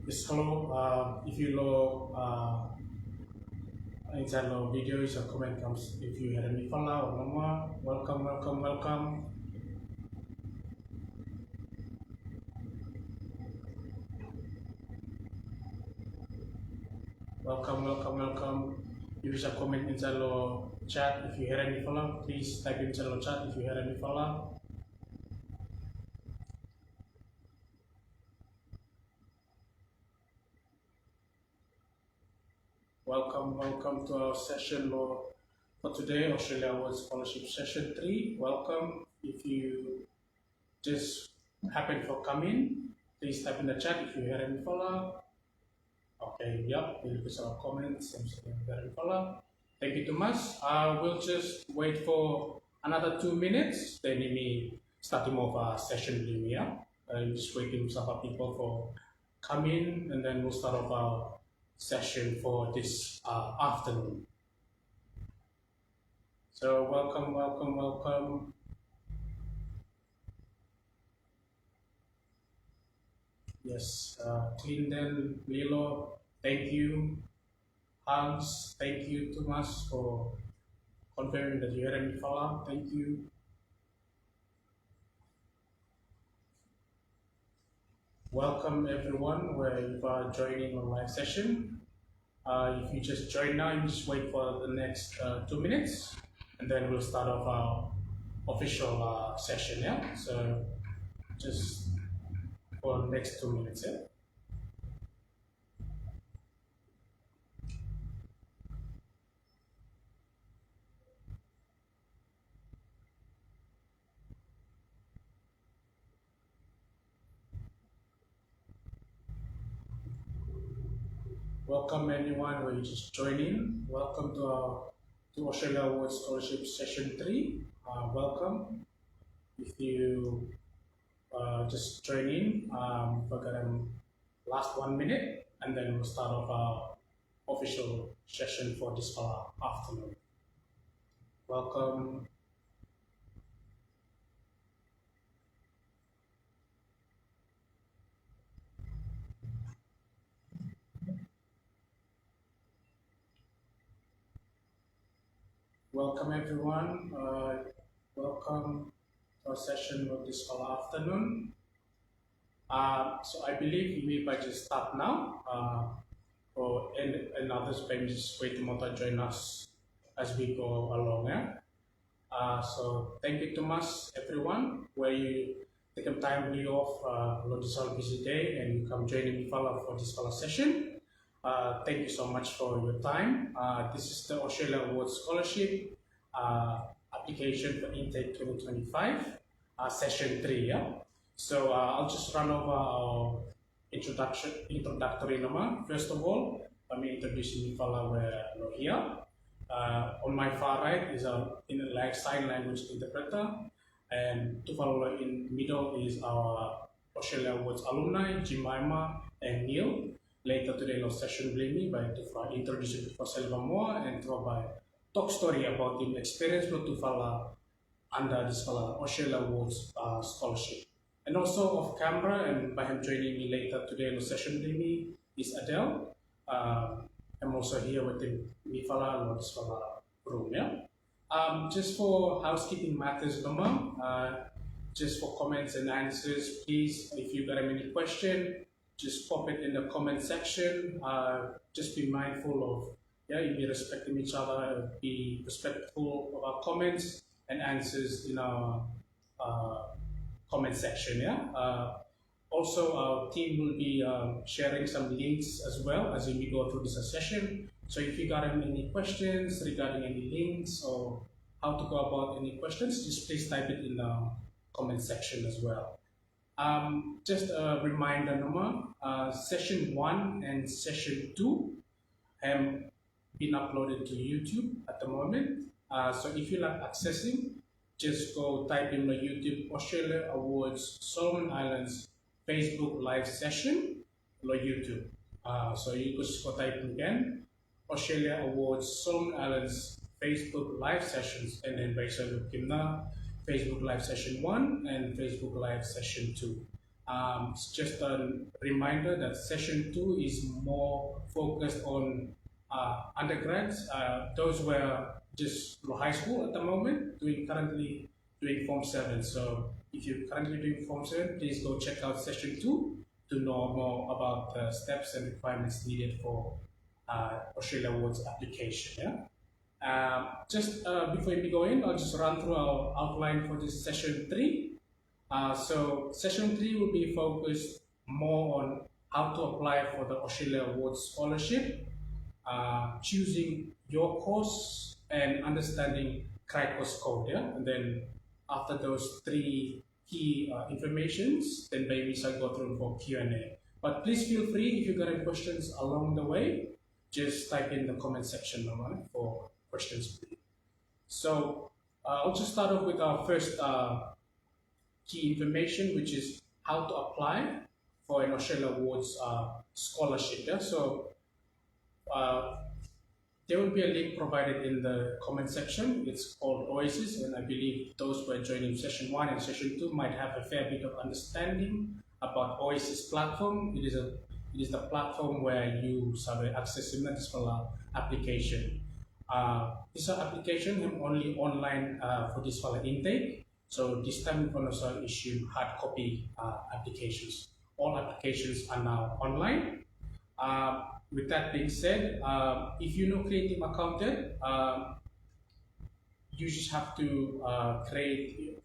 Yes, hello. If you know inside the videos, a comment comes if you had any follow or mama, welcome, welcome, welcome. Welcome, welcome, welcome. If you should comment inside the chat if you had any follow, please type inside the chat if you had any follow. Welcome, welcome to our session for today, Australia Awards Scholarship Session 3. Welcome. If you just happen for coming, please type in the chat if you had any follow. Okay, yep, we'll put some comments and very follow. Thank you too much. We'll just wait for another 2 minutes, then we starting off our session really, yeah? Just waiting some people for coming, and then we'll start off our session for this afternoon. So welcome, welcome, welcome. Yes, Clinton, Lilo, thank you. Hans, thank you too much for confirming that you had any follow. Thank you. Welcome everyone where you are joining our live session. If you just join now, you just wait for the next 2 minutes and then we'll start off our official session, yeah? So just for the next 2 minutes, yeah? Welcome anyone where you just join in. Welcome to Australia Awards Scholarship Session 3. Welcome. If you just join in, we're gonna last 1 minute and then we'll start off our official session for this afternoon. Welcome. Welcome everyone. Welcome to our session of this afternoon. So I believe we might just start now. And others may just wait to join us as we go along. Yeah? So thank you too much everyone where you take some time really off this busy day and you come join me for this session. Thank you so much for your time. This is the Australia Awards Scholarship application for Intake 2025, session 3. Yeah? So I'll just run over our introductory nama. First of all, let me introduce you where here. On my far right is a sign language interpreter, and to follow in middle is our Australia Awards alumni, Jemima and Neil. Later today, no session will me by to introduce you to Selva more and to by talk story about the experience to follow under this Australia Awards scholarship. And also off camera and by him joining me later today in the session with me is Adele. I'm also here with the Mifala and this room, yeah? Just for housekeeping matters, just for comments and answers, please, if you got any question, just pop it in the comment section. Just be mindful of, you be respecting each other, be respectful of our comments and answers in our comment section, yeah? Also, our team will be sharing some links as well as we go through this session. So if you got any questions regarding any links or how to go about any questions, just please type it in the comment section as well. Just a reminder, session 1 and session 2 have been uploaded to YouTube at the moment. So if you like accessing, just go type in the YouTube Australia Awards Solomon Islands Facebook live session on YouTube. So you just go type in again Australia Awards Solomon Islands Facebook live sessions, and then basically look in the Facebook live session 1 and Facebook live session 2. It's just a reminder that session 2 is more focused on undergrads. Those were just high school at the moment, currently doing Form 7. So if you're currently doing Form 7, please go check out session 2 to know more about the steps and requirements needed for Australia Awards application. Yeah? Just before we go in, I'll just run through our outline for this session 3. So session 3 will be focused more on how to apply for the Australia Awards scholarship, choosing your course, and understanding CRICOS code. Yeah? And then after those 3 key informations, then maybe I'll go through for Q&A. But please feel free, if you got any questions along the way, just type in the comment section for questions. So I'll just start off with our first key information, which is how to apply for an Australia Awards scholarship. Yeah? So there will be a link provided in the comment section. It's called OASIS, and I believe those who are joining session 1 and session 2 might have a fair bit of understanding about OASIS platform. It is the platform where you access the application. This application is only online for this intake. So this time we're going to issue hard copy applications. All applications are now online. With that being said, if you know Creative Accountant, you just have to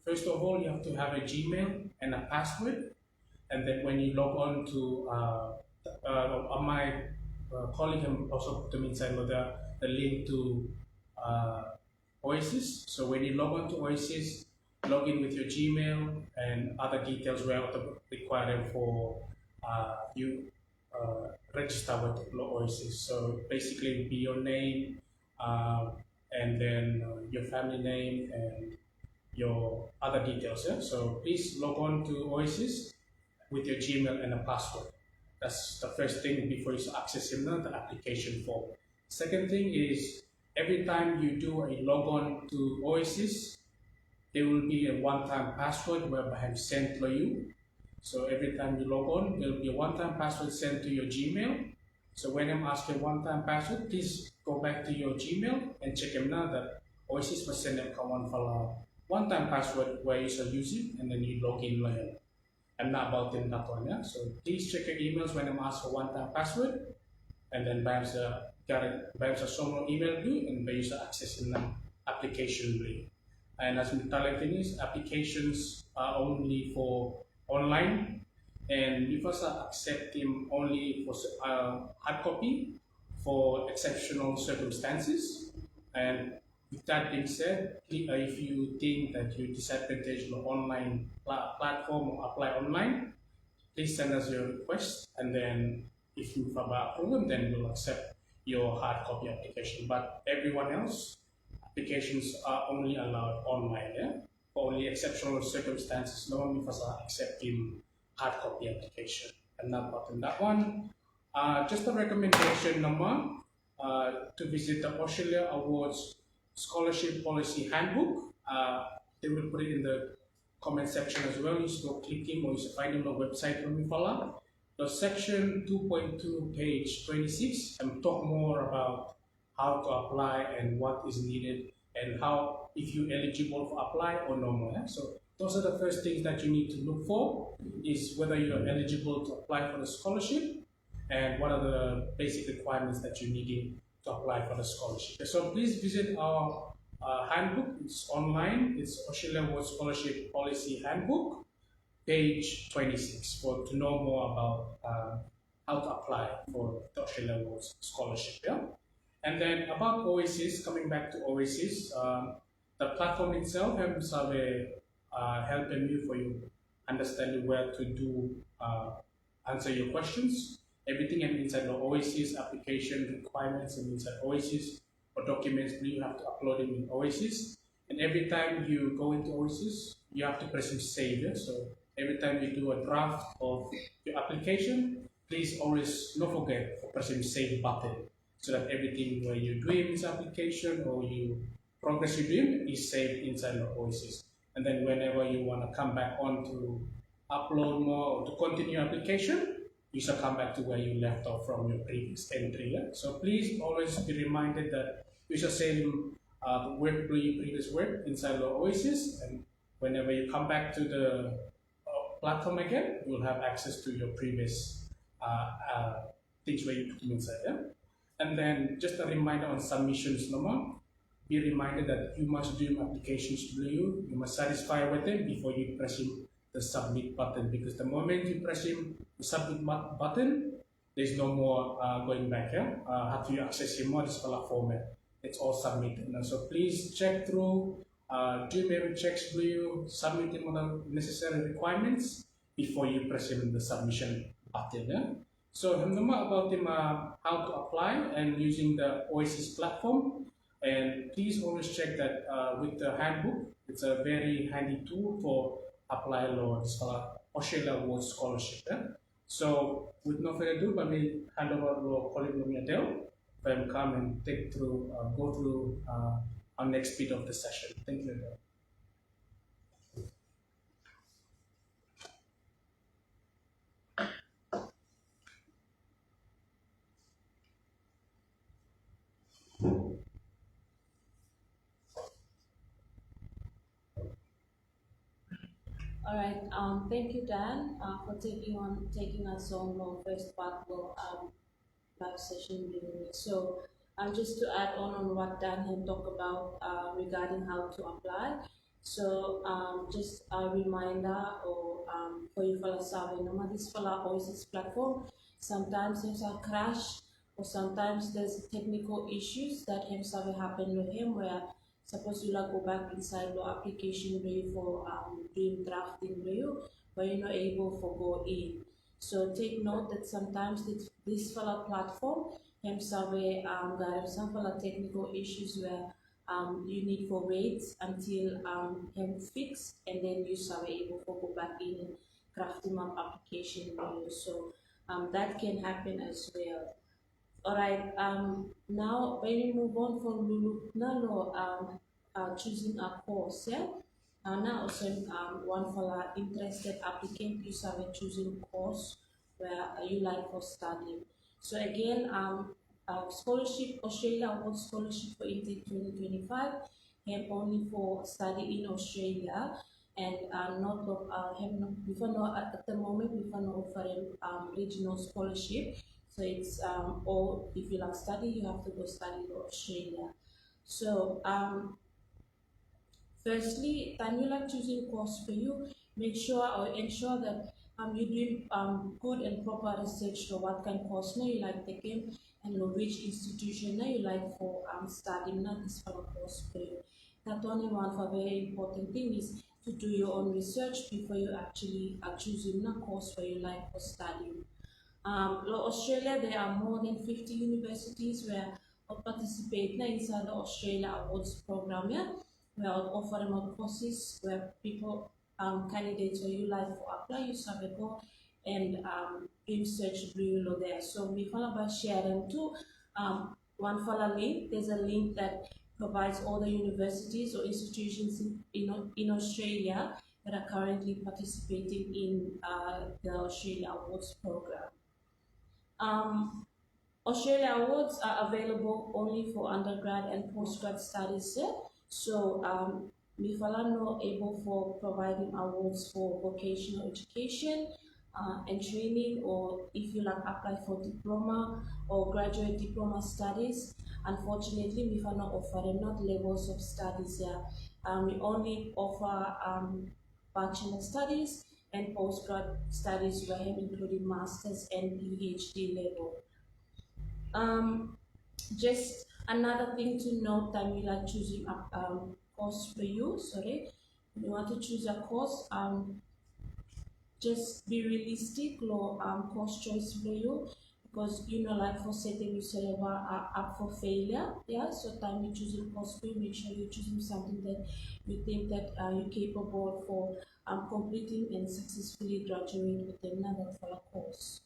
first of all, you have to have a Gmail and a password. And then when you log on to, my colleague also put them inside the link to OASIS. So when you log on to OASIS, log in with your Gmail and other details where required for you register with OASIS. So basically it would be your name and then your family name and your other details. Yeah? So please log on to OASIS with your Gmail and a password. That's the first thing before you access the application form. Second thing is, every time you do a log on to OASIS, there will be a one-time password whereby sent to you. So every time you log on, there will be a one-time password sent to your Gmail. So when I'm asking one-time password, please go back to your Gmail and check them now that OASIS will send them one-time password where you shall use it, and then you log in later. I'm not about in that one, yeah? So please check your emails when I'm asked for one-time password, and then perhaps someone email you and by you access in the application. And as the thing is, applications are only for online, and we first accept them only for hard copy for exceptional circumstances. And with that being said, if you think that you disadvantage the online platform or apply online, please send us your request, and then if you have a problem, then we'll accept your hard copy application. But everyone else, applications are only allowed online. Yeah? For only exceptional circumstances, no one of us are accepting hard copy application. And not about that one. Just a recommendation number to visit the Australia Awards Scholarship Policy Handbook. They will put it in the comment section as well. You just go clicking or you find on the website from Mifala. The section 2.2 page 26 and talk more about how to apply and what is needed and how, if you're eligible to apply or no more. Yeah? So those are the first things that you need to look for, is whether you're eligible to apply for the scholarship and what are the basic requirements that you need to apply for the scholarship. So please visit our handbook. It's online. It's Australia Awards Scholarship Policy Handbook, page 26, to know more about how to apply for the Australia Awards scholarship. Yeah? And then about OASIS, coming back to OASIS, the platform itself has helping you for you understanding where to do answer your questions. Everything inside the OASIS application requirements and inside OASIS or documents, you have to upload them in OASIS. And every time you go into OASIS, you have to press save. Yeah? So every time you do a draft of your application, please always don't forget to press the save button, so that everything where you do in this application or you progress you do is saved inside the OASIS. And then whenever you want to come back on to upload more or to continue application, you shall come back to where you left off from your previous entry. Yeah? So please always be reminded that you shall same work to your previous work inside the Oasis, and whenever you come back to the platform again, you'll have access to your previous things where you put them inside. Yeah? And then just a reminder on submissions, Norma. Be reminded that you must do applications to you. You must satisfy with them before you press the submit button, because the moment you press the submit button, there's no more going back here. How to access your more display format. It's all submitted. Now, so please check through, do merit checks for you, submit the necessary requirements before you press the submission button. Yeah? So, about how to apply and using the Oasis platform. And please always check that with the handbook, it's a very handy tool for apply law Australia Award Scholarship. Yeah? So with no further ado, let me hand over to colleague Adele for him come and go through our next bit of the session. Thank you, Adele. All right. Thank you, Dan, for taking us on the first part of live session with me. So, just to add on what Dan had talked about regarding how to apply. So, just a reminder or for you for Savi, no matter this for Oasis platform, sometimes there's a crash or sometimes there's technical issues that have happen with him where suppose you like go back inside the application review for doing drafting review, but you're not able to go in. So take note that sometimes this fella platform survey got some fella technical issues where you need for wait until him fix and then you are able to go back in and crafting up application review. So that can happen as well. All right. Now when we move on from Lulu Nalo, choosing a course, yeah. Now also one for our interested applicant, you have choosing course where you like for studying. So again, scholarship Australia Award Scholarship for intake 2025, and only for study in Australia. And not before no at the moment before no offering regional scholarship. So it's or if you like study, you have to go study in Australia. So firstly, time you like choosing course for you, make sure or ensure that you doing good and proper research to what kind of course now you like taking and which institution now you like for studying not this kind of course for you. That only one for very important thing is to do your own research before you actually are choosing a course for you like for studying. Australia, there are more than 50 universities where participate inside the Australia Awards program. Yeah? We are offering more courses where people, candidates, or you like to apply, you have go and research below there. So we follow by share them too. One follow link. There's a link that provides all the universities or institutions in Australia that are currently participating in the Australia Awards program. Australia Awards are available only for undergrad and postgrad studies. Yeah? So Mifala no able for providing awards for vocational education and training, or if you like apply for diploma or graduate diploma studies. Unfortunately, Mifala no offer them not levels of studies here. We only offer bachelor studies and postgrad studies where including masters and PhD level. Just another thing to note that you like choosing a course for you. Sorry, you want to choose a course. Just be realistic, low course choice for you, because you know, like for setting you say are up for failure. Yeah, so time you choosing course for you, make sure you're choosing something that you think that you're capable for completing and successfully graduate with another course.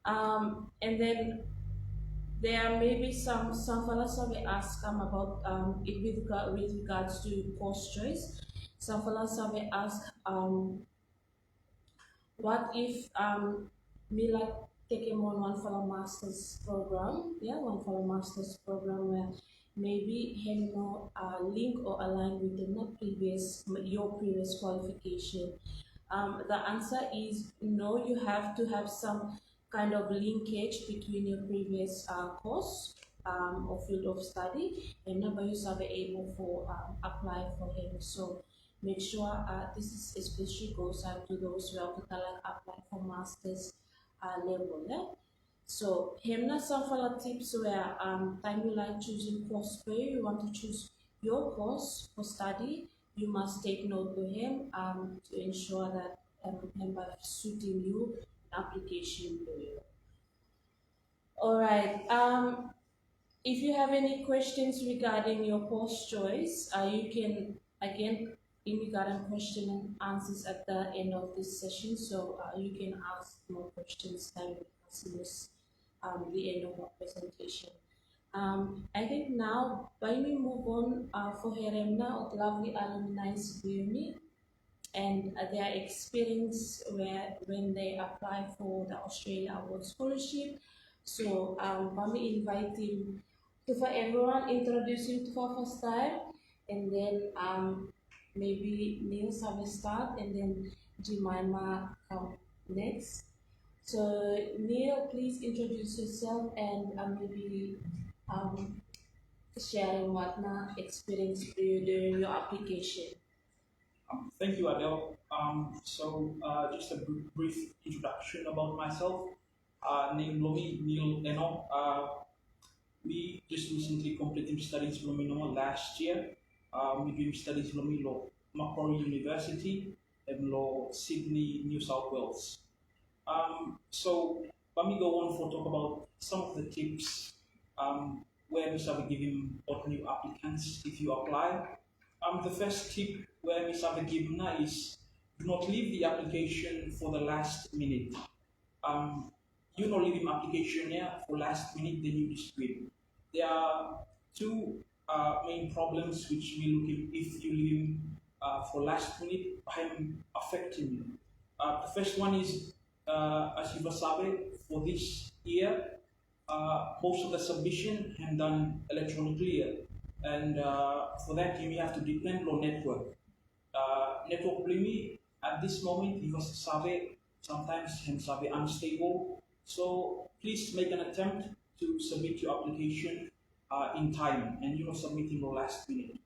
And then there may be some fellows will ask about it with regards to course choice. Some fellows will ask what if me like take him on one for a master's program, yeah, one for a master's program where maybe him no link or align with the previous your previous qualification. The answer is no. You have to have some kind of linkage between your previous course or field of study, and number you are able for apply for him. So make sure this is especially goes out to those who are to like apply for masters level. Yeah? So him na some follow tips where time you like choosing course where you want to choose your course for study, you must take note to him to ensure that him by suiting you application to you. All right. If you have any questions regarding your course choice, you can again regarding question and answers at the end of this session. So you can ask more questions time as the end of our presentation. I think now by me move on for Heremna of lovely alumni Sibirni and their experience where when they apply for the Australia Award Scholarship. So let me invite him to for everyone introduce you to for first time, and then maybe Neil will start, and then Jemima come next. So Neil, please introduce yourself and maybe um, sharing what experience do you during your application. Thank you, Adele. Just a brief introduction about myself. Name Lomi Neil Eno. We just recently completed studies Lomi Nomo last year. We doing studies Lomi Lo Macquarie University and Lo Sydney, New South Wales. Let me go on for talk about some of the tips where we start giving all new applicants if you apply. The first tip where we start giving is do not leave the application for the last minute. You not leaving application here for last minute, then you discreet. There are two main problems which we look at if you leave for last minute affecting you. The first one is as you sabe, for this year, most of the submission have done electronically, and for that you have to depend on network. Network blimi at this moment because sabe sometimes can sabe unstable. So please make an attempt to submit your application in time, and you know submitting the last minute.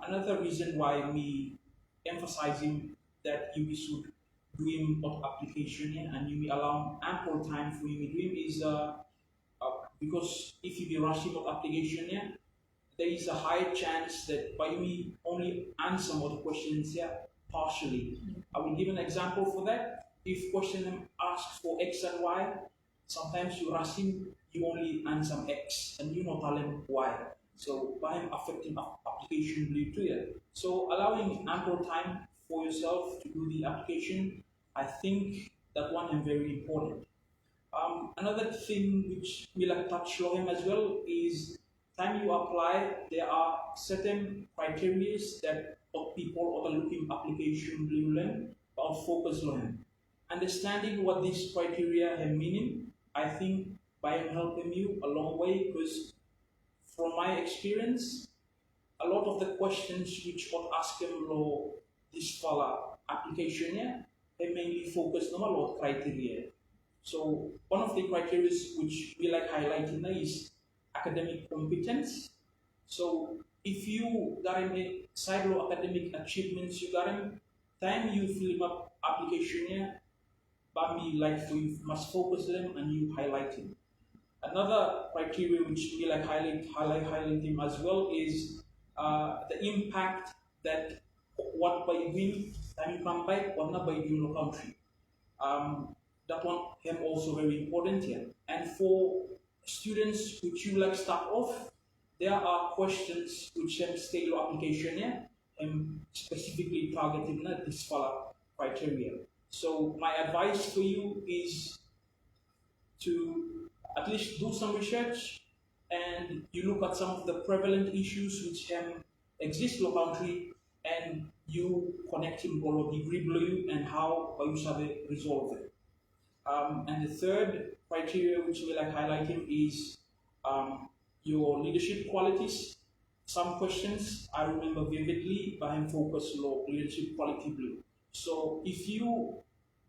Another reason why me emphasizing that you should doing of application and you will allow ample time for you doing is because if you be rushing of application here, there is a high chance that by me only answer more questions here partially. I will give an example for that. If question asks for X and Y, sometimes you rushing, you only answer X and you not tell them Y. So by affecting application lead to it. So allowing ample time for yourself to do the application, I think that one is very important. Another thing which we like touch on as well is time you apply, there are certain criteria that people or the looking application will learn or focus on. Understanding what these criteria have meaning, I think by helping you a long way because from my experience, a lot of the questions which got asked them law this follow application here, they mainly focus on a lot of criteria. So one of the criteria which we like highlighting is academic competence. So if you got a side of academic achievements you got in, time you fill up application here, but me like you must focus them and you highlight it. Another criteria which we like highlighting as well is the impact that what by doing time you come back, what not by doing the country. That one is also very important here. And for students which you like start off, there are questions which have state application here and specifically targeting this follow criteria. So my advice for you is to at least do some research and you look at some of the prevalent issues which exist in the country and you connect him or degree blue and how you shall resolve it. And the third criteria which we like highlighting is your leadership qualities. Some questions I remember vividly by him focus law leadership quality blue. So if you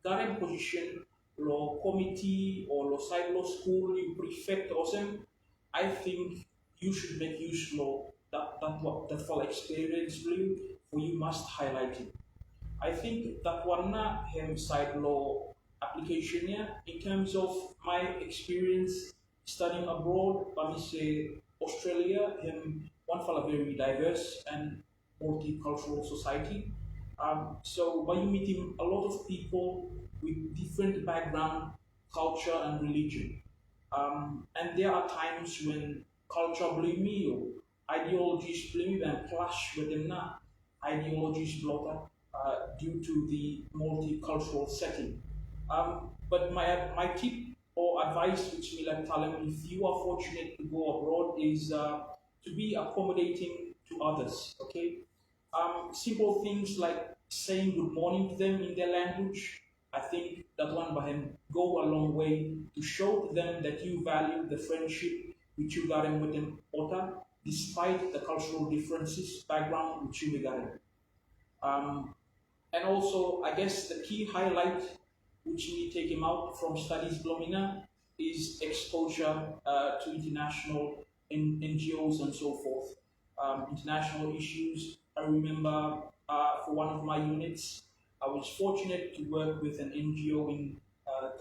got a position law committee or law side law school, you prefect or something, I think you should make use law that for experience blue for you must highlight it. I think that one side law application here in terms of my experience studying abroad, let me say Australia, one for a very diverse and multicultural society. So by you meeting a lot of people with different background, culture and religion. And there are times when culture blame me or ideologies blame me and clash with them now. Ideologies blotter due to the multicultural setting. But my tip or advice which we like tell them if you are fortunate to go abroad is to be accommodating to others. Okay, simple things like saying good morning to them in their language. I think that one by him go a long way to show to them that you value the friendship which you got in with them, Ota, despite the cultural differences, background which you got in. Um, and also, I guess the key highlight which we take him out from studies Blomina is exposure to international NGOs and so forth. International issues. I remember for one of my units, I was fortunate to work with an NGO in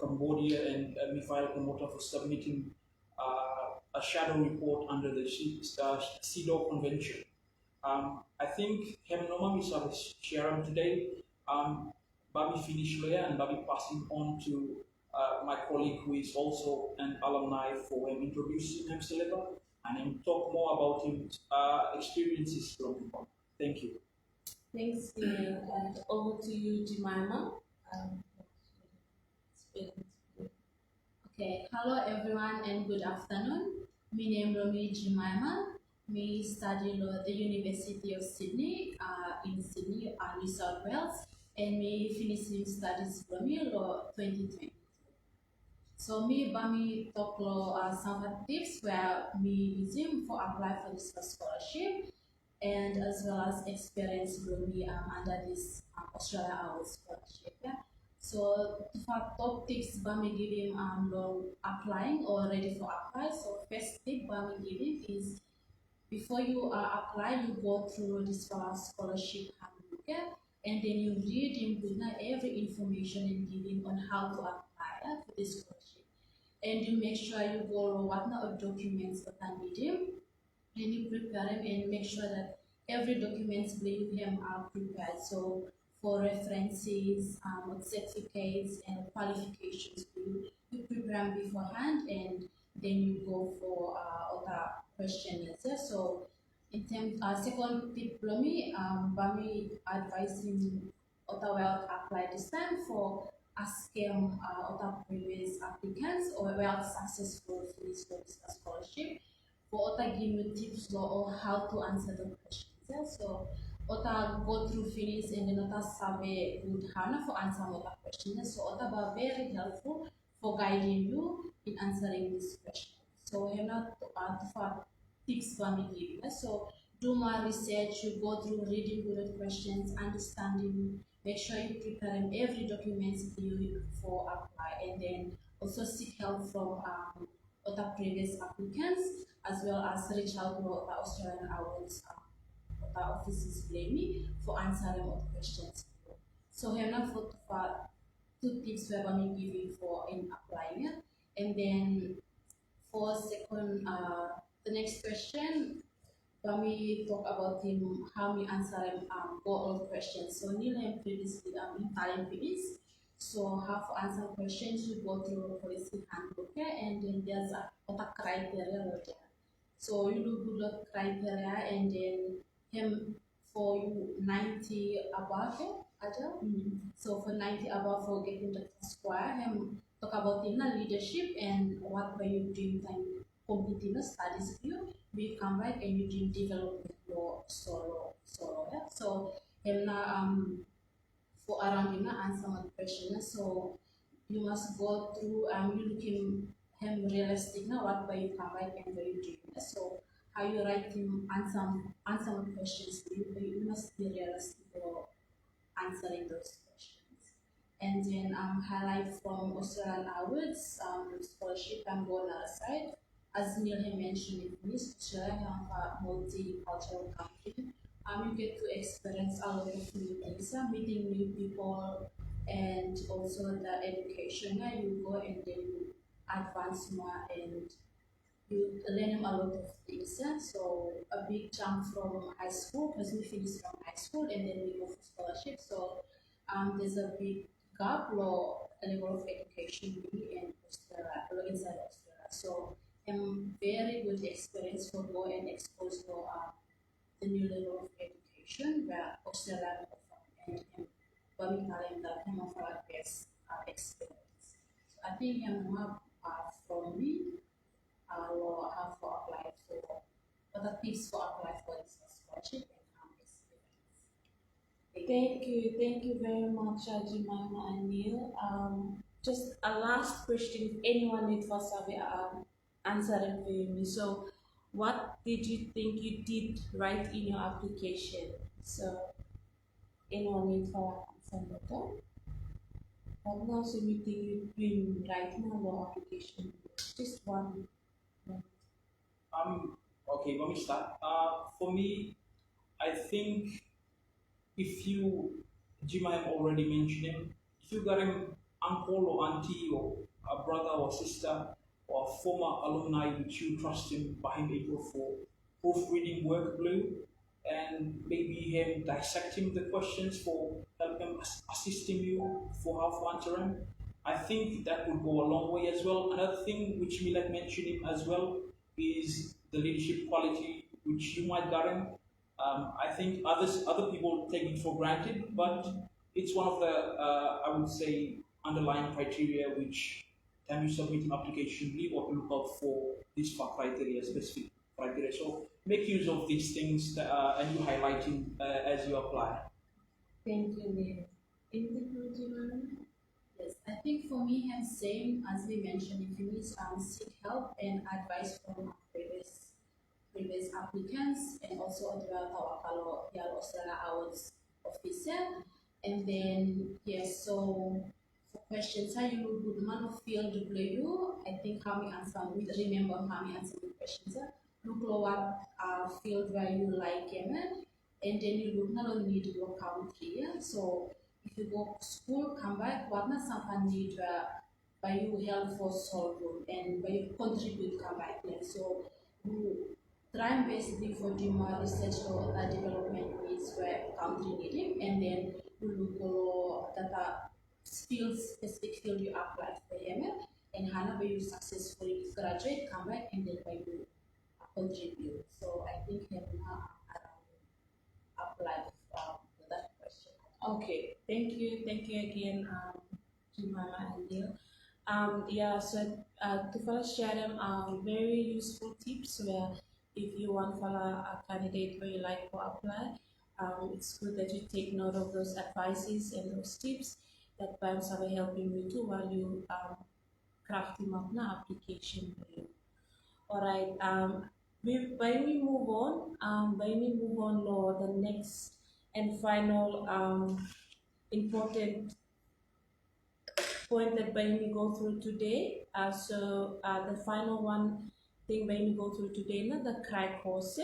Cambodia and Mikhail Komota for submitting a shadow report under the CEDAW Convention. I think Hemnoma is sharing today. Bobby finished there and Bobby passing on to my colleague who is also an alumni for him introducing himself and him talk more about his experiences from him. Thank you. Thanks, Neil. And over to you, Jemima. Um, Okay, hello everyone and good afternoon. My name is Romi Jemima. I study law at the University of Sydney in Sydney, New South Wales, and I finishing studies from law 2020. So me talk law some tips where me using for apply for this scholarship and as well as experience from me under this Australia Hours scholarship. Yeah. So for top tips me giving applying or ready for apply. So first tip me giving is before you apply, you go through this scholarship handbook, yeah? And then you read in Guna every information and giving on how to apply for this scholarship. And you make sure you go what kind of documents that are needed, and you prepare them and make sure that every documents bring them are prepared. So for references, certificates and qualifications, you prepare them beforehand and then you go for other questionnaires. So in terms second tip me Bami advising other well apply this time for asking other previous applicants or well successful for this scholarship for other give you tips or how to answer the questions. So other go through finish and then other survey good hana for answering other questions. So other are very helpful for guiding you in answering this question. So I'm not for tips for me give. So do more research, you go through reading good questions, understanding, make sure you prepare every document you for apply and then also seek help from other previous applicants as well as reach out to other Australian awards other offices blame me for answering all questions. So here now for two tips we're going to give you for in applying it. And then for second, the next question, when we talk about him, how we answer go all questions. So Neil and previously in talent finish. So how to answer questions, you go through policy handbook and then there's a criteria right there. So you do good criteria and then him for you 90 above So for 90 above for getting the square, him talk about in leadership and what were you doing time completing the studies you come back and you dream development your solo So yeah, so him na for around him na answer one question. So you must go through you him realistic na what way you come right and where you do. So how you write him answer one questions. You must be realistic for answering those questions. And then highlight from Australian Awards, scholarship and go on our side. As Neil had mentioned in this, Australia have a multicultural country. You get to experience a lot of new things, meeting new people, and also the education. You go and then you advance more and you learn a lot of things. So a big jump from high school because we finished from high school and then we go for scholarship. So there's a big gap or level of education really in Australia, or inside Australia. So very good experience for go and expose for the new level of education where Australia offer and what we call that him of our best experience. So I think from me will have to apply for other tips to apply for this scholarship and experience. Thank you very much, Jemima and Neil. Just a last question, if anyone needs for survey answering for me. So, what did you think you did right in your application? So, anyone needs for answer better? What now? So, you think you're doing right now your application? Just one. Okay, let me start. For me, I think if you, Jima already mentioned him, if you got him uncle or auntie or a brother or sister or a former alumni which you trust him behind April for proofreading work blue and maybe him dissecting the questions for help him assisting you for how to answer them. I think that would go a long way as well. Another thing which Milad mentioned him as well is the leadership quality which you might got him. I think other people take it for granted, but it's one of the I would say underlying criteria which time you submit an application, really what to look out for these criteria, specific criteria. So make use of these things and you highlighting as you apply. Thank you, Neil. Anything from Jemima? Yes, I think for me, and same as we mentioned, if you need seek help and advice from previous applicants and also Andrea Tawakalo, Yale Australia Awards officer. And then, yes, so for questions, how you would man of field you, I think how we answer, we remember how we answer the questions. Look what field where you like him, and then you look not only need your country. So if you go to school, come back, what not something need by you help for solve and by you contribute come back. So you try and basically for the more research or development needs where country needing and then you look for that skills specific field you apply for them and how by you successfully graduate, come back and then by you contribute. So I think you have applied to that question. Okay, thank you again, Jemima and Neil. Yeah, so to first share them very useful tips where if you want for a candidate where you like to apply, it's good that you take note of those advices and those tips that banks are helping you to while you crafting up an application for you. All right. When we move on, Law, the next and final important point that we go through today. The final one thing we go through today, na the cry course.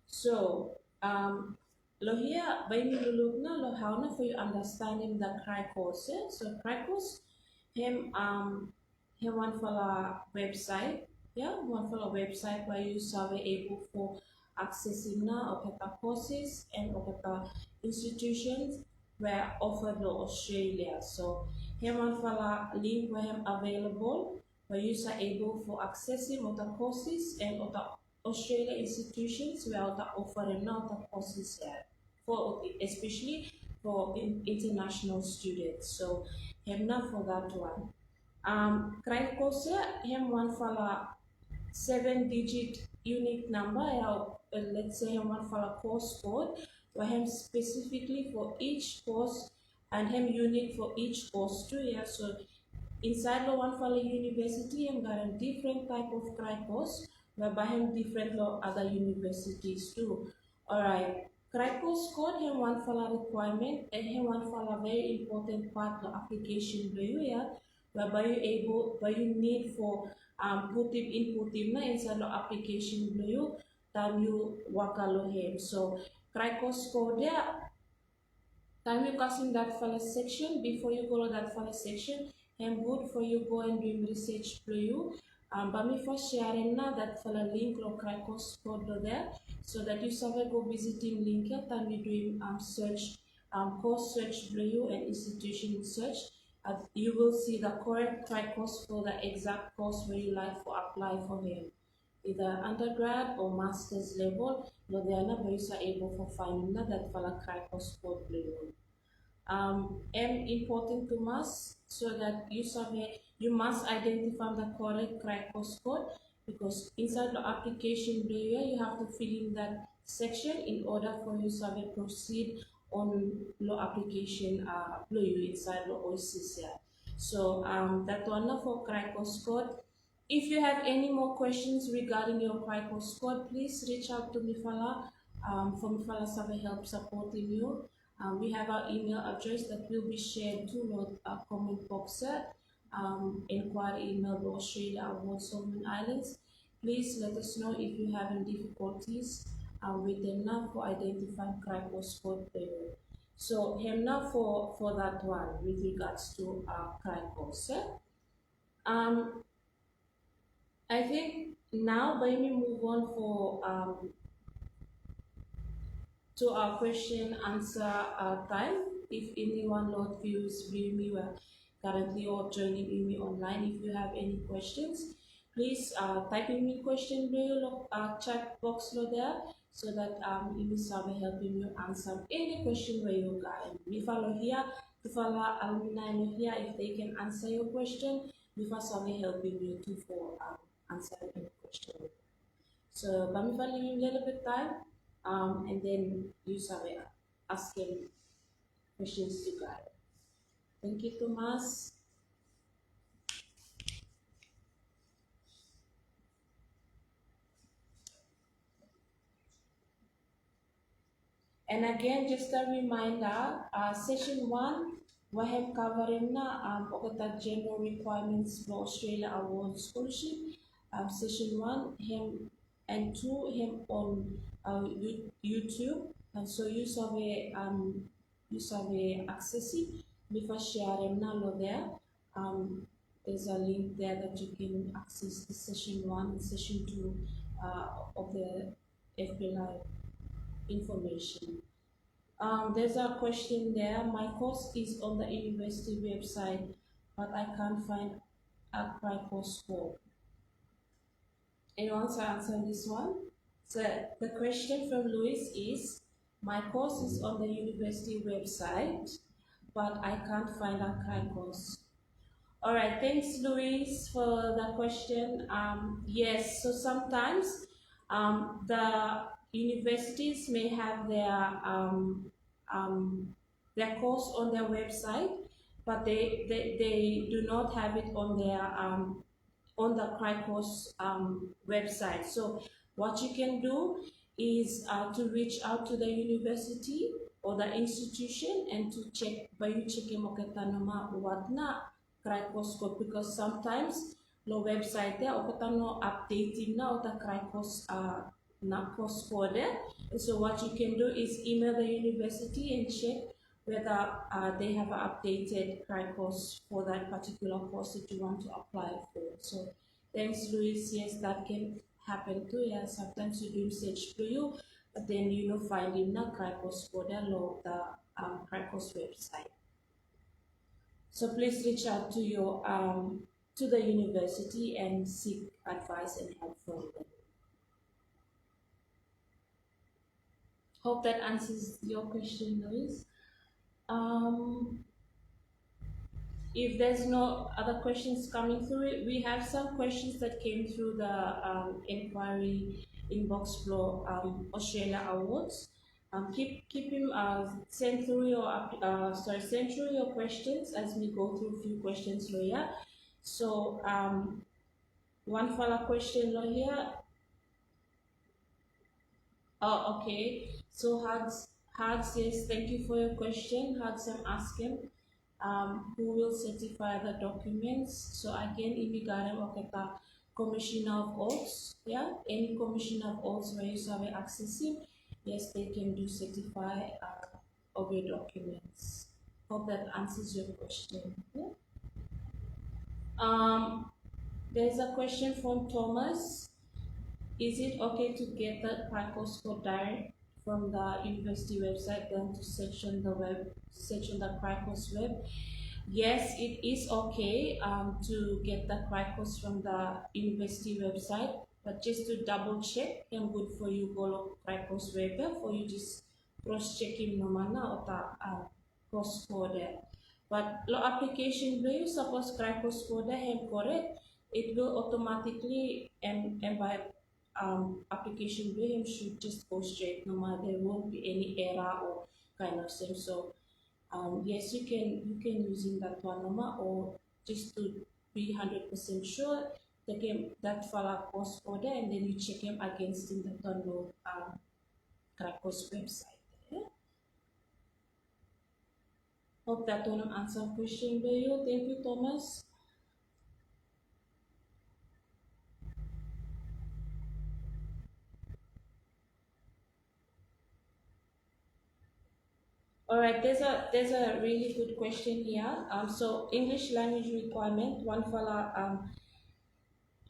So lo here when you look na lo how na for you understanding the cry course. So cry course him one for a website. Yeah, one for a website where you are able for accessing na opeta courses and opeta institutions were offered in Australia. So here one for a link where I'm available where you are able for accessing other courses and other Australia institutions where are offering other courses here for especially for international students. So him not for that one. Cry course him one for a 7-digit unique number, let's say one for a course code specifically for each course and unique for each course too. Yeah, so inside the one for university, I'm got a different type of course whereby different law other universities too. Alright. Course code have one for requirement and have one for a very important part of application do you yeah, whereby you need for put input in inside the application do you then you work alone. So course code there time you casting that file section before you go to that file section and good for you go and do research for you. But me first sharing now that file link or course code there so that you survey go visiting link here time you doing search course search for you and institution search. You will see the correct course for the exact course where you like for apply for him either undergrad or master's level, no they are not very able for finding that fala course code level. And important to us so that you must identify the correct course code because inside the application layer you have to fill in that section in order for you to proceed on law application you inside the OCC. So that one for course code. If you have any more questions regarding your course code, please reach out to Mifala for Mifala Survey Help supporting you. We have our email address that will be shared to the comment box. Inquiry email to Australia or Solomon Islands. Please let us know if you have any difficulties with them now for identifying course code. So him now for that one with regards to course. I think now let me move on for to our question answer time. If anyone Lord views view me currently or joining me online, if you have any questions, please type in me question below chat box there so that we will helping you answer any question where you got. We follow here to follow alumni here if they can answer your question. We first helping you to for answer any question. So, kami value a little bit time, and then you start asking questions to guide. Thank you, Thomas. And again, just a reminder, session 1, we have covering the general requirements for Australia Award Scholarship. Session 1, him and 2, him on YouTube. And so you survey access it before sharing now there. There's a link there that you can access the session 1 and session 2 of the FB Live information. There's a question there. My course is on the university website, but I can't find a course code. Anyone to answer this one? So the question from Louis is, my course is on the university website, but I can't find a course. All right, thanks Louis for the question. Yes, so sometimes the universities may have their course on their website, but they do not have it on their on the course website. So what you can do is to reach out to the university or the institution and to check by you checking what na course code, because sometimes the website there okatano updating na the course not course code there. So what you can do is email the university and check whether they have an updated course for that particular course that you want to apply for. So thanks Louis, yes that can happen too. Yeah, sometimes you do search for you, but then you know finding the course code along the course website. So please reach out to your to the university and seek advice and help from them. Hope that answers your question, Louise. If there's no other questions coming through, we have some questions that came through the inquiry inbox for Australia Awards. Keep him send through your send through your questions as we go through a few questions here. So one follow question here. Oh, okay. So Hard says thank you for your question. Hard asking who will certify the documents. So again, if you got a commissioner of oaths, yeah, any commissioner of oaths where you have access him, yes, they can do certify of your documents. Hope that answers your question. Yeah? There's a question from Thomas. Is it okay to get the Cricos code direct from the university website then to search on the Cricos web? Yes, it is okay to get the Cricos from the university website, but just to double check, and good for you go look Cricos web for you just cross checking no mana or the cross code. But lo application do you suppose Cricos code have correct, it will automatically and by application do him should just go straight no matter there won't be any error or kind of thing. So yes, you can using that one number or just to be 100% sure take him that file course order and then you check him against in the download Cracos website. Yeah? Hope that one answer question for you. Thank you, Thomas. All right, there's a really good question here. So English language requirement. One fella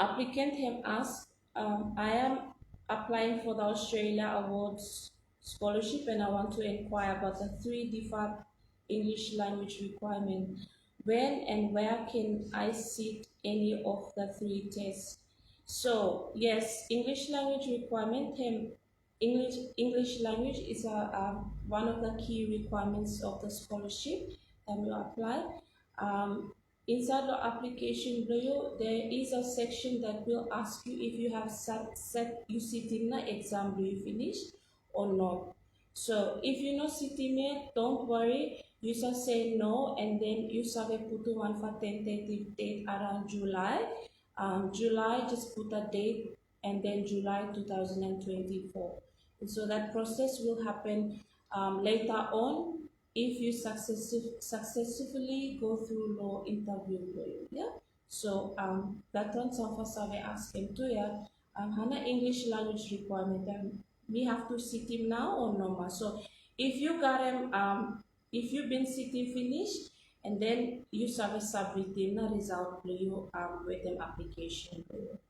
applicant have asked, I am applying for the Australia Awards scholarship and I want to inquire about the three different English language requirement. When and where can I sit any of the three tests? So yes, English language requirement. English language is one of the key requirements of the scholarship that you apply. Inside the application below, there is a section that will ask you if you have set you sitting the exam do you finish or not. So if you're not sitting yet, don't worry. You just say no, and then you submit put one for tentative date around July. July, just put a date, and then July 2024. And so that process will happen later on if you successfully go through law interview. Yeah. So that one some for survey asking to yeah. Hana English language requirement. We have to sit him now or no? So if you got him if you've been sitting finished and then you submit the result you with them application.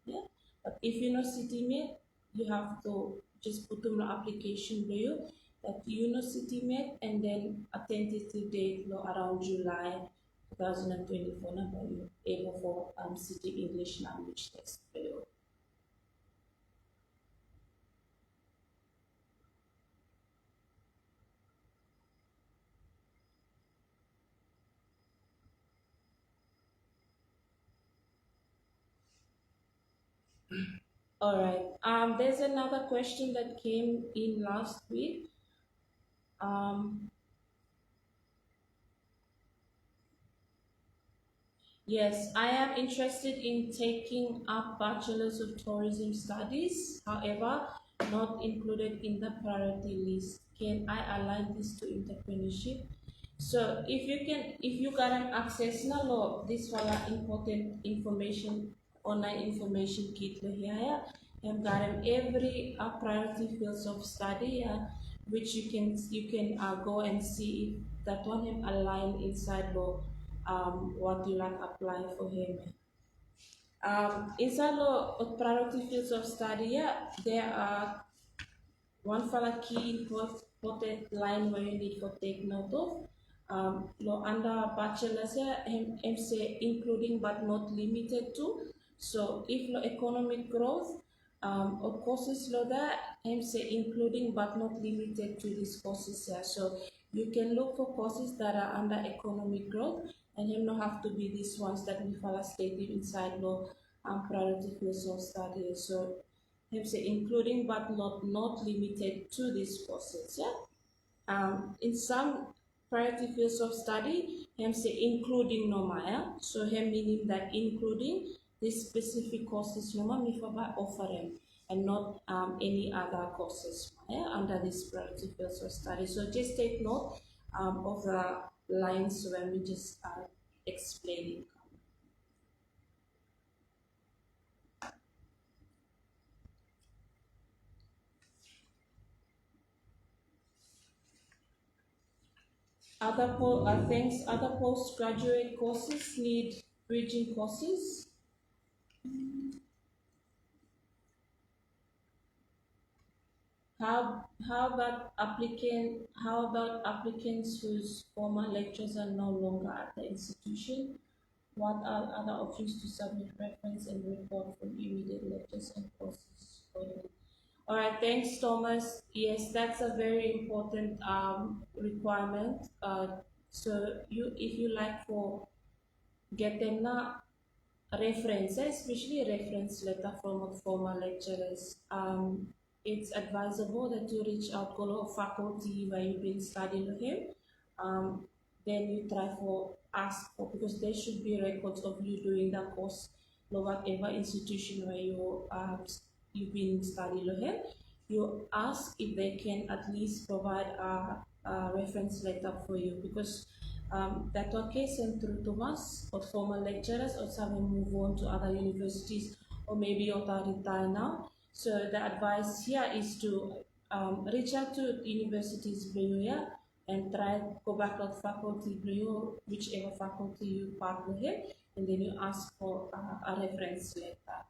Yeah. But if you're not sitting yet, you have to just put them the application you that university met and then a tentative date around July 2024 na you able for city English language test. All right. There's another question that came in last week. Yes, I am interested in taking up Bachelor's of Tourism Studies, however, not included in the priority list. Can I align this to entrepreneurship? So if you got an access now, this for important information, online information kit here, I've got every priority fields of study, which you can go and see if that one have aligned inside law what you like apply for him. Inside the priority fields of study, there are one for a key important line where you need to take note of. Under bachelor's, I'm say including but not limited to. So if lo economic growth, of courses lo that I'm say including but not limited to these courses here. So you can look for courses that are under economic growth and him not have to be these ones that we follow stated inside law priority fields of study. So including but not limited to these courses. Yeah. In some priority fields of study, including normal. Yeah. So meaning that including these specific courses, normal mifaba offer them and not any other courses, yeah, under these priority fields of study. So just take note of the lines when we just explaining. Other postgraduate courses need bridging courses. How about applicants whose former lecturers are no longer at the institution? What are other options to submit reference and report from immediate lectures and courses? All right, thanks, Thomas. Yes, that's a very important requirement. So if you like for get them na references, especially reference letter from former lecturers. It's advisable that you reach out to a faculty where you've been studying with him. Then you try for ask for, because there should be records of you doing the course or whatever institution where you've been studying with him. You ask if they can at least provide a reference letter for you, because that case and through to us or former lecturers or some move on to other universities or maybe retire now. So the advice here is to reach out to universities bureau and try go back to faculty bureau, whichever faculty you partner with, and then you ask for a reference letter.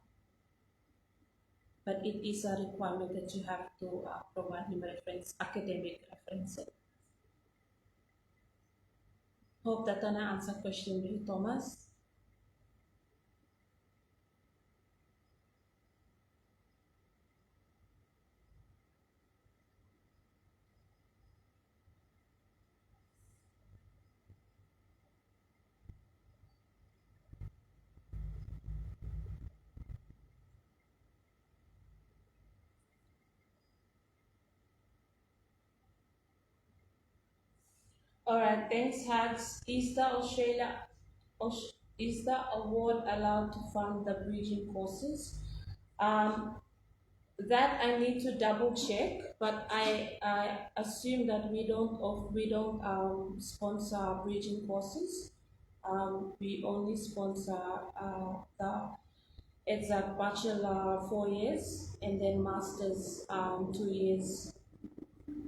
But it is a requirement that you have to provide him reference, academic references. Hope that answer question for you, Thomas. All right, thanks, Hags. Is the award allowed to fund the bridging courses? That I need to double check, but I assume that we don't sponsor bridging courses. We only sponsor it's a bachelor 4 years and then masters 2 years,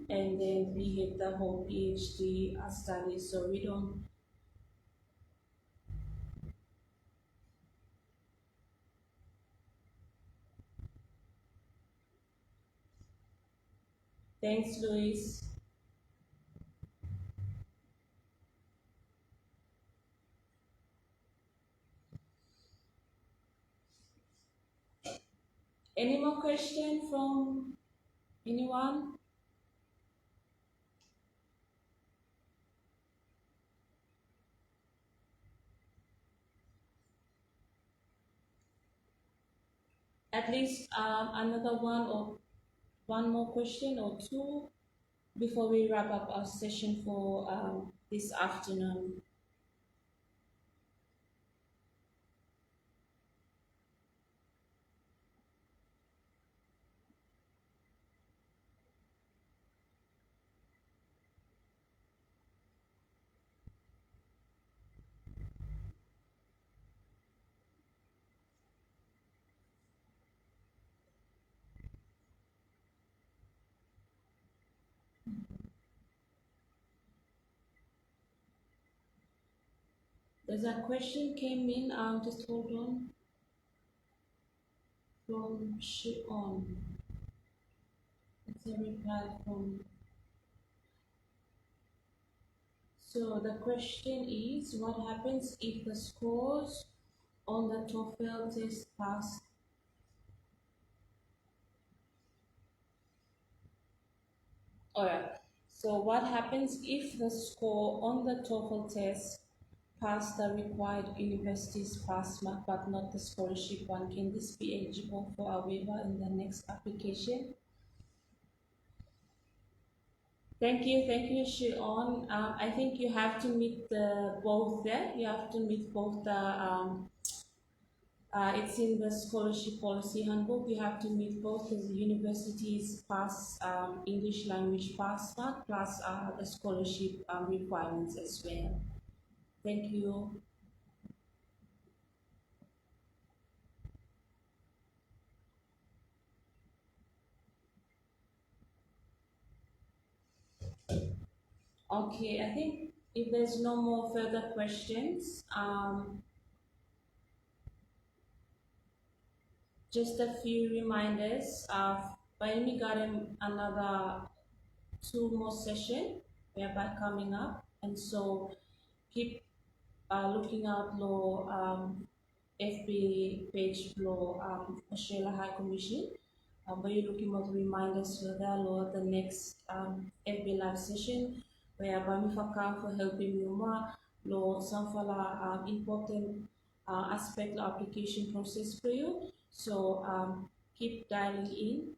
and then we hit the whole PhD study. So we don't. Thanks, Luis. Any more question from anyone? At least another one more question or two before we wrap up our session for this afternoon. There's a question came in, just hold on. From Shion. It's a reply from. So the question is, what happens if the scores on the TOEFL test pass? Alright, so what happens if the score on the TOEFL test pass the required university's pass mark but not the scholarship one, can this be eligible for a waiver in the next application? Thank you, Shion. I think you have to meet both there. You have to meet both the it's in the scholarship policy handbook. You have to meet both the university's pass English language pass mark plus the scholarship requirements as well. Thank you. Okay, I think if there's no more further questions, just a few reminders. Miami got another 2 more sessions whereby coming up, and so keep looking out for FB page for Australia High Commission. But you're looking at reminders for that or the next FB live session whereby we come for helping you more lo some for important aspect of application process for you. So keep dialing in.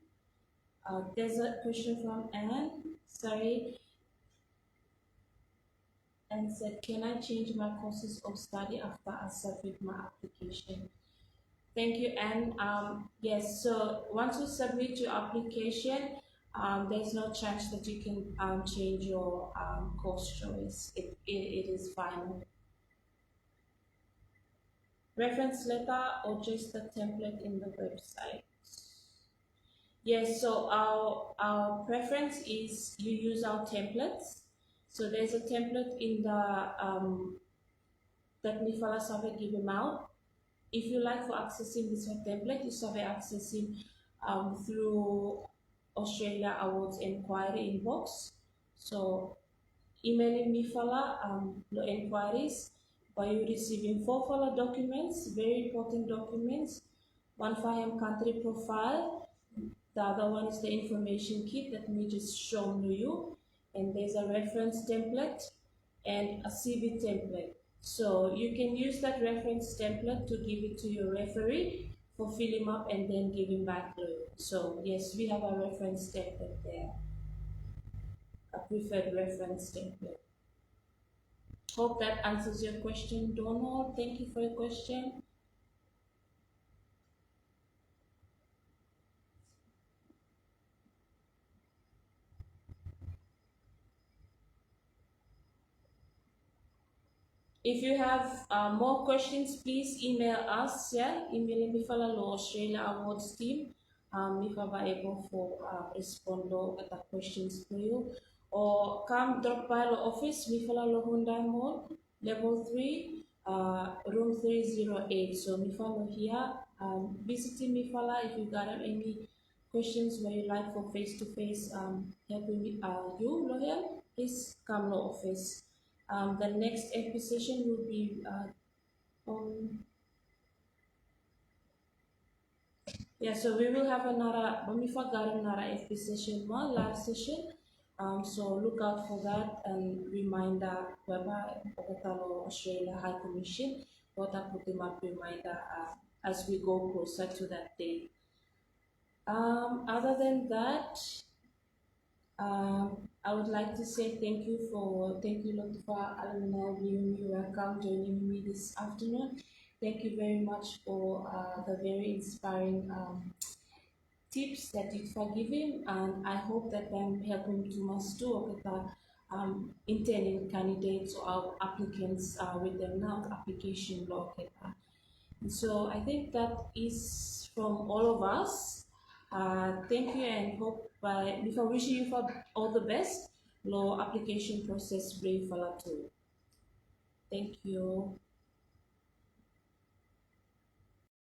There's a question from Anne. Sorry. And said, can I change my courses of study after I submit my application? Thank you, Anne. Yes, so once you submit your application, there's no chance that you can change your course choice. It is final. Reference letter or just the template in the website? Yes, so our preference is you use our templates. So there's a template in the that Nifala survey give them out. If you like for accessing this template, you survey accessing through Australia Awards Inquiry inbox. So emailing Nifala the inquiries by you receiving 4 follow documents, very important documents. One for him country profile, the other one is the information kit that we just shown to you, and there's a reference template and a CV template. So you can use that reference template to give it to your referee for fill him up and then give him back to you. So yes, we have a reference template there, a preferred reference template. Hope that answers your question, Donald. Thank you for your question. If you have more questions, please email us. Yeah, email me for the Australia Awards team. If I'm able to respond to the questions for you, or come drop by the office. Me for the Hyundai Mall, level 3, room 308. So me follow here. Visiting me follow if you got any questions where you like for face-to-face helping you lawyer, please come to office. The next FP session will be on, yeah, so we will have another, when we forgot another FP session, one live session. So look out for that and reminder whereby Australia High Commission, what I put them up reminder as we go closer to that day. Other than that, I would like to say thank you Lotufa Alumni viewing me. Welcome joining me this afternoon. Thank you very much for the very inspiring tips that you've given, and I hope that I'm helping to master intending candidates or applicants with the now application law. So I think that is from all of us. Thank you and hope before wishing you for all the best, law application process brave for too. Thank you.